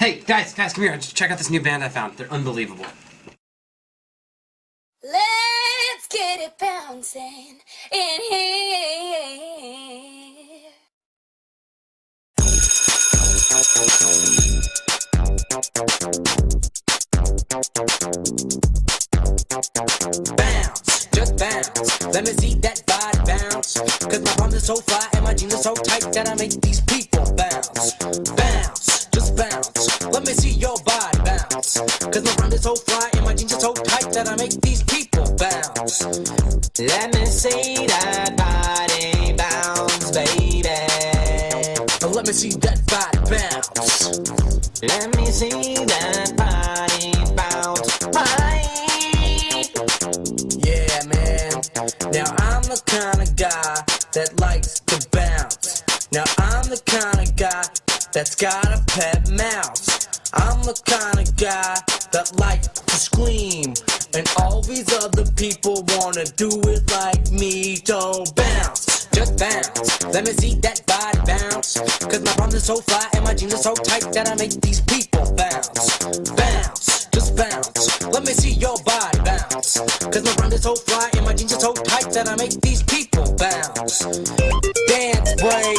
Hey, guys, come here. Check out this new band I found. They're unbelievable. Let's get it bouncing in here. Bounce, just bounce. Let me see that body bounce. Cause my palms are so fly and my jeans are so tight that I make these people bounce. Bounce, just bounce. Let me see your body bounce. Cause my palms are so fly and my jeans are so tight that I make these people bounce. Let me see that body bounce, baby. Let me see that body bounce. Let me see that body bounce. Yeah, man. Now I'm the kind of guy that likes to bounce. Now I'm the kind of guy that's got a pet mouse. I'm the kind of guy that likes to scream, and all these other people wanna do it like me. So bounce, just bounce. Let me see that body bounce. Cause my palms are so fly and my jeans are so tight that I make these people bounce. Bounce, just bounce. Let me see your body bounce. Cause my palms are so fly and my jeans are so tight that I make these people bounce. Dance break.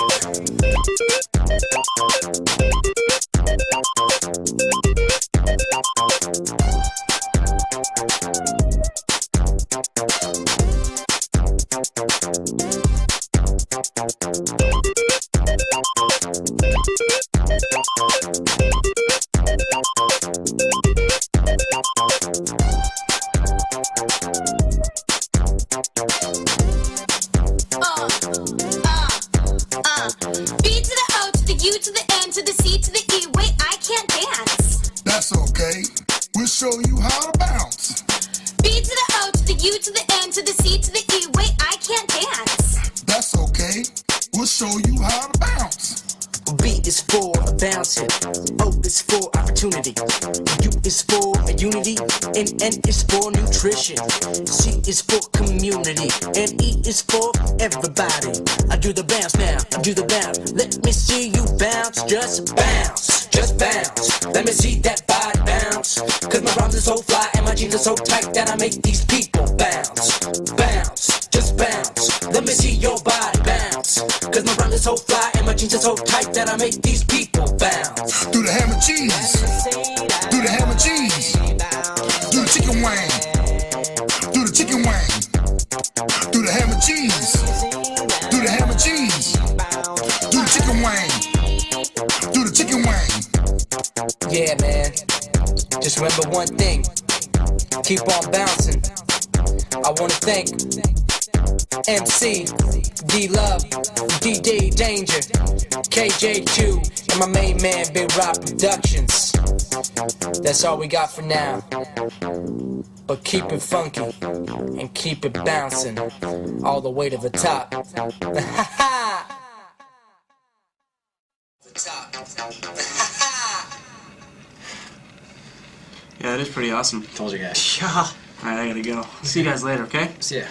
B to the O to the U to the N to the C to the E. Wait, I can't dance. That's okay. We'll show you how to bounce. B to the O to the U to the N to the C to the E. Wait, I can't dance. That's okay. We'll show you how to bounce. B is for bouncing, O is for opportunity, U is for unity, and N is for nutrition, C is for community, and E is for everybody. I do the bounce now, I do the bounce. Let me see you bounce, just bounce, just bounce. Let me see that body bounce. Cause my rhymes are so fly and my jeans are so tight that I make these people bounce. Bounce, just bounce. Let me see your body bounce. Cause my rhymes are so fly and my jeans are so tight that I make these people bounce. Do the hammer cheese. Do the hammer cheese. Do the chicken wing. Do the chicken wing. Do the hammer cheese. Do the hammer cheese. Do the chicken wing. Do the chicken wing. Yeah, man. Just remember one thing. Keep on bouncing. I wanna thank MC, D-Love, DJ Danger, KJ2, and my main man, Big Rock Productions. That's all we got for now. But keep it funky and keep it bouncing all the way to the top. Yeah, that is pretty awesome. Told you guys. Alright, I gotta go. See you guys later, okay? See ya.